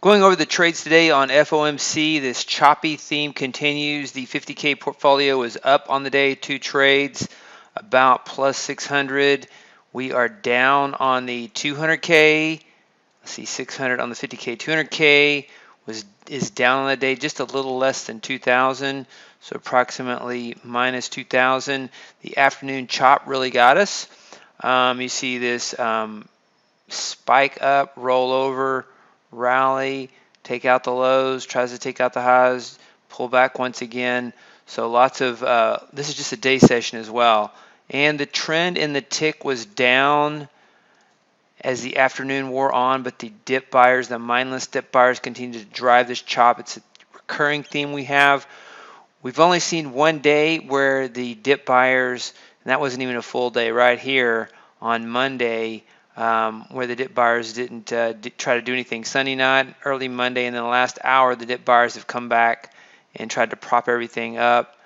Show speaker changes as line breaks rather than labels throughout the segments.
Going over the trades today on FOMC, this choppy theme continues. The 50K portfolio is up on the day, 2 trades, about plus 600. We are down on the 200K. Let's see, 600 on the 50K. 200K is down on the day, just a little less than 2,000, so approximately minus 2,000. The afternoon chop really got us. You see this spike up, roll over, rally, take out the lows, tries to take out the highs, pull back once again. So lots of, this is just a day session as well. And the trend in the tick was down as the afternoon wore on, but the dip buyers, the mindless dip buyers, continue to drive this chop. It's a recurring theme we have. We've only seen one day where the dip buyers, and that wasn't even a full day, right here on Monday, where the dip buyers didn't try to do anything. Sunday night, early Monday, and then the last hour, the dip buyers have come back and tried to prop everything up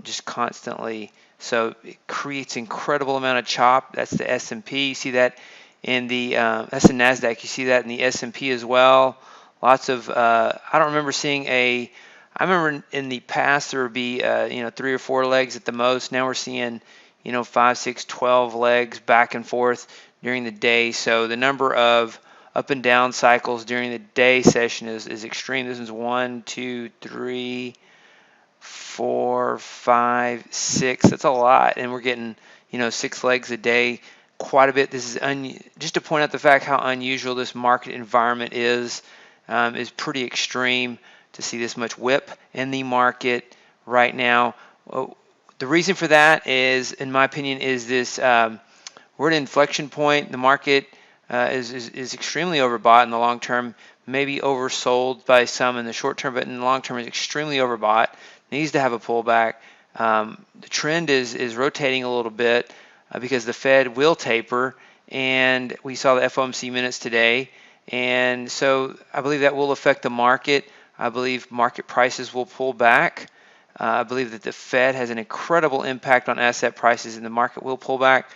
just constantly. So it creates incredible amount of chop. That's the S&P. You see that in the that's the NASDAQ. You see that in the S&P as well. Lots of I don't remember seeing a. I remember in the past there would be 3 or 4 legs at the most. Now we're seeing 5, 6, 12 legs back and forth during the day. So the number of up and down cycles during the day session is extreme. This is 1, 2, 3, 4, 5, 6. That's a lot, and we're getting 6 legs a day. Quite a bit. This is just to point out the fact how unusual this market environment is pretty extreme to see this much whip in the market right now. The reason for that is, in my opinion, is this we're at an inflection point. The market is extremely overbought in the long term, maybe oversold by some in the short term, but in the long term is extremely overbought. Needs to have a pullback. The trend is rotating a little bit because the Fed will taper, and we saw the FOMC minutes today, and so I believe that will affect the market. I believe market prices will pull back. I believe that the Fed has an incredible impact on asset prices, and the market will pull back.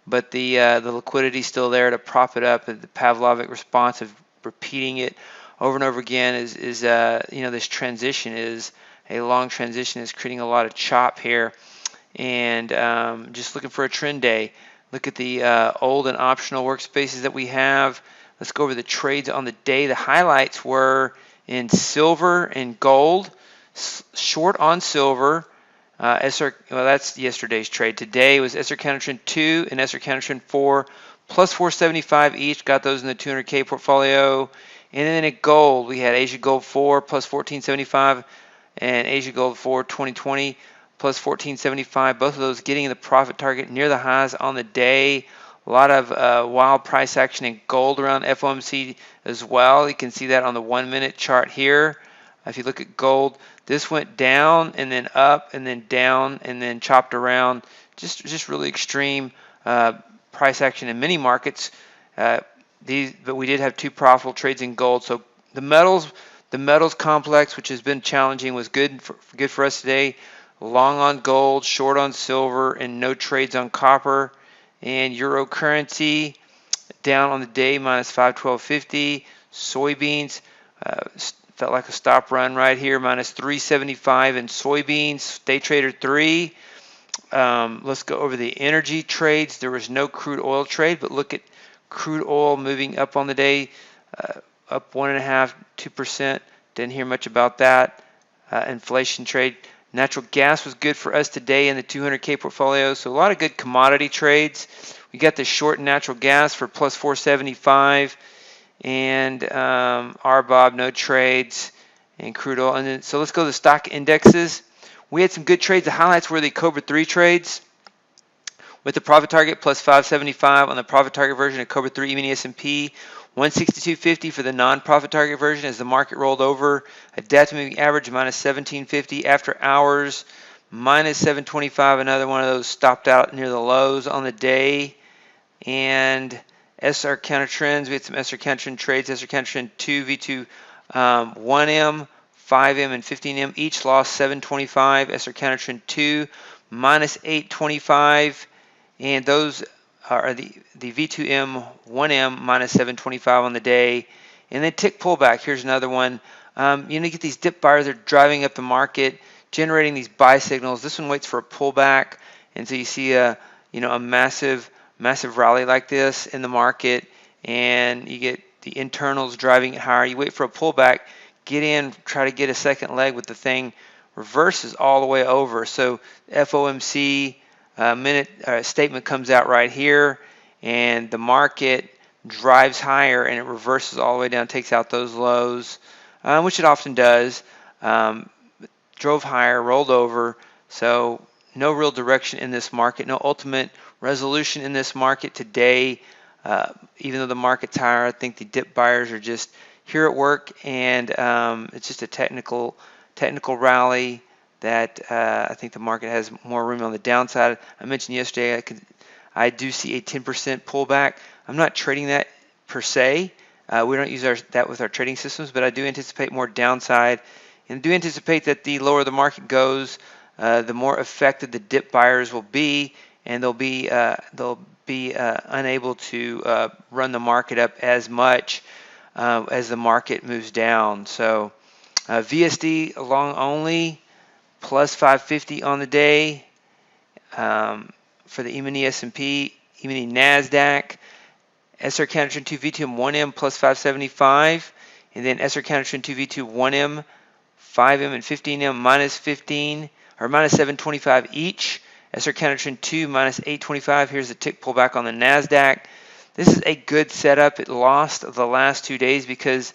But the liquidity is still there to prop it up. The Pavlovic response of repeating it over and over again is this transition is a long transition, is creating a lot of chop here, and just looking for a trend day. Look at the old and optional workspaces that we have. Let's go over the trades on the day. The highlights were in silver and gold, short on silver. Well, that's yesterday's trade. Today was SR Countertrend 2 and SR Countertrend 4, plus 475 each. Got those in the 200K portfolio. And then at gold, we had Asia Gold 4 plus 1475 and Asia Gold 4 2020 plus 1475. Both of those getting the profit target near the highs on the day. A lot of wild price action in gold around FOMC as well. You can see that on the 1-minute chart here. If you look at gold, this went down and then up and then down and then chopped around. Just really extreme price action in many markets. But we did have 2 profitable trades in gold. So the metals complex, which has been challenging, was good for us today. Long on gold, short on silver, and no trades on copper. And euro currency down on the day, minus 512.50. Soybeans felt like a stop run right here, minus 375 in soybeans. Day trader 3. Let's go over the energy trades. There was no crude oil trade, but look at crude oil moving up on the day, up 1.5%, 2%. Didn't hear much about that. Inflation trade. Natural gas was good for us today in the 200K portfolio, so a lot of good commodity trades. We got the short natural gas for plus 475, and RBOB, no trades, and crude oil. And then, so let's go to the stock indexes. We had some good trades. The highlights were the Cobra 3 trades with the profit target plus 575 on the profit target version of Cobra 3 E-mini S&P. 162.50 for the non-profit target version as the market rolled over. Adaptive moving average minus 17.50 after hours, minus 725. Another one of those stopped out near the lows on the day. And SR counter trends. We had some SR counter trend trades. SR counter trend 2, V2, 1M, 5M, and 15M each lost 725. SR counter trend 2 minus 825, and those are the V2M, 1M minus 725 on the day, And then tick pullback. Here's another one. You get these dip buyers that are driving up the market, generating these buy signals. This one waits for a pullback, and so you see a massive rally like this in the market, and you get the internals driving it higher. You wait for a pullback, get in, try to get a second leg, with the thing reverses all the way over. So FOMC statement comes out right here, and the market drives higher, and it reverses all the way down, takes out those lows, which it often does. Drove higher, rolled over. So no real direction in this market, no ultimate resolution in this market today. Even though the market's higher, I think the dip buyers are just here at work, and it's just a technical rally that I think the market has more room on the downside. I mentioned yesterday I do see a 10% pullback. I'm not trading that per se. We don't use that with our trading systems, but I do anticipate more downside, and do anticipate that the lower the market goes, the more affected the dip buyers will be, and they'll be unable to run the market up as much as the market moves down. So VSD long only, plus 550 on the day. For the E-mini S&P, E-mini NASDAQ, SR counter trend 2 V2 1M plus 575, and then SR counter trend 2 V2 1M, 5M and 15M minus 15 or minus 725 each. SR counter trend 2 minus 825. Here's the tick pullback on the NASDAQ. This is a good setup. It lost the last 2 days because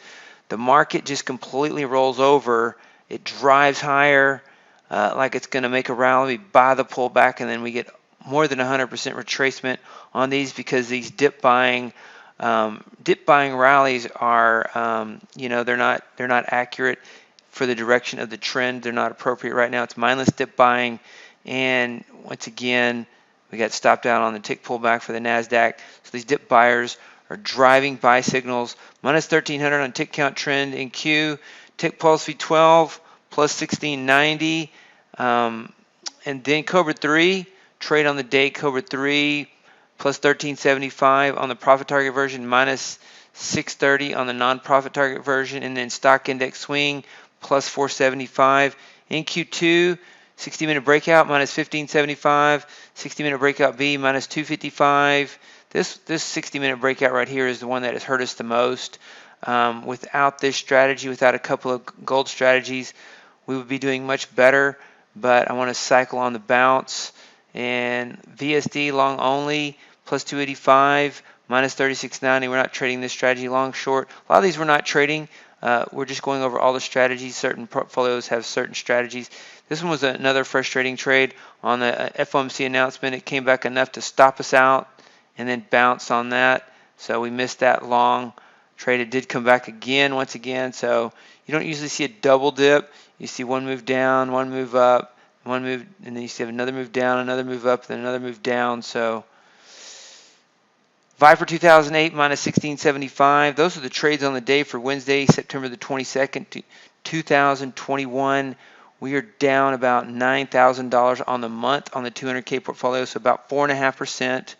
the market just completely rolls over. It drives higher like it's going to make a rally, buy the pullback, and then we get more than 100% retracement on these, because these dip buying rallies are they're not accurate for the direction of the trend. They're not appropriate right now. It's mindless dip buying, and once again we got stopped out on the tick pullback for the NASDAQ. So these dip buyers are driving buy signals. Minus 1300 on tick count trend in Q. Tick pulse V12 plus 1690, and then Cobra 3 trade on the day. Cobra 3 plus 1375 on the profit target version, minus 630 on the non-profit target version, and then stock index swing plus 475 in Q2. 60-minute breakout minus 1575, 60-minute breakout B minus 255. This 60-minute breakout right here is the one that has hurt us the most. Without this strategy, without a couple of gold strategies, we would be doing much better. But I want to cycle on the bounce, and VSD long only plus 285 minus 3690. We're not trading this strategy long short. A lot of these we're not trading. We're just going over all the strategies. Certain portfolios have certain strategies. This one was another frustrating trade on the FOMC announcement. It came back enough to stop us out and then bounced on that. So we missed that long trade. It did come back again, once again. So you don't usually see a double dip. You see one move down, one move up, one move, and then you see another move down, another move up, then another move down. So Viper 2008 minus 1675. Those are the trades on the day for Wednesday, September the 22nd, 2021. We are down about $9,000 on the month on the 200K portfolio, so about 4.5%.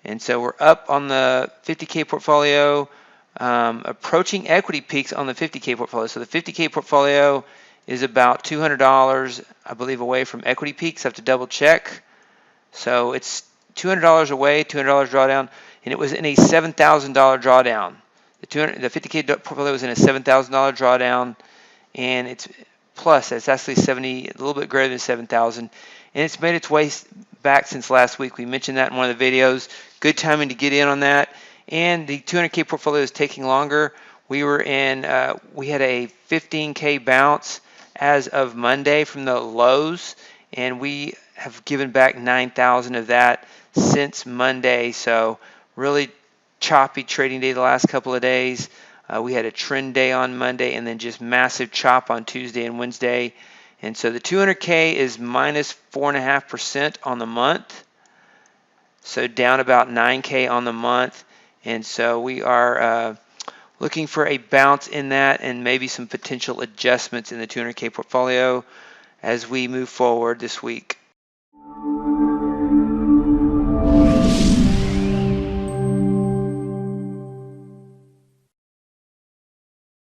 And so we're up on the 50K portfolio, approaching equity peaks on the 50K portfolio. So the 50K portfolio is about $200, I believe, away from equity peaks. I have to double check. So it's $200 away, $200 drawdown, and it was in a $7,000 drawdown. The 50K portfolio was in a $7,000 drawdown, and it's actually a little bit greater than 7,000, and it's made its way back since last week. We mentioned that in one of the videos. Good timing to get in on that. And the 200K portfolio is taking longer. We had a 15K bounce as of Monday from the lows, and we have given back 9,000 of that since Monday. So really choppy trading day the last couple of days. We had a trend day on Monday, and then just massive chop on Tuesday and Wednesday. And so the 200K is minus 4.5% on the month. So down about 9K on the month. And so we are looking for a bounce in that, and maybe some potential adjustments in the 200K portfolio as we move forward this week.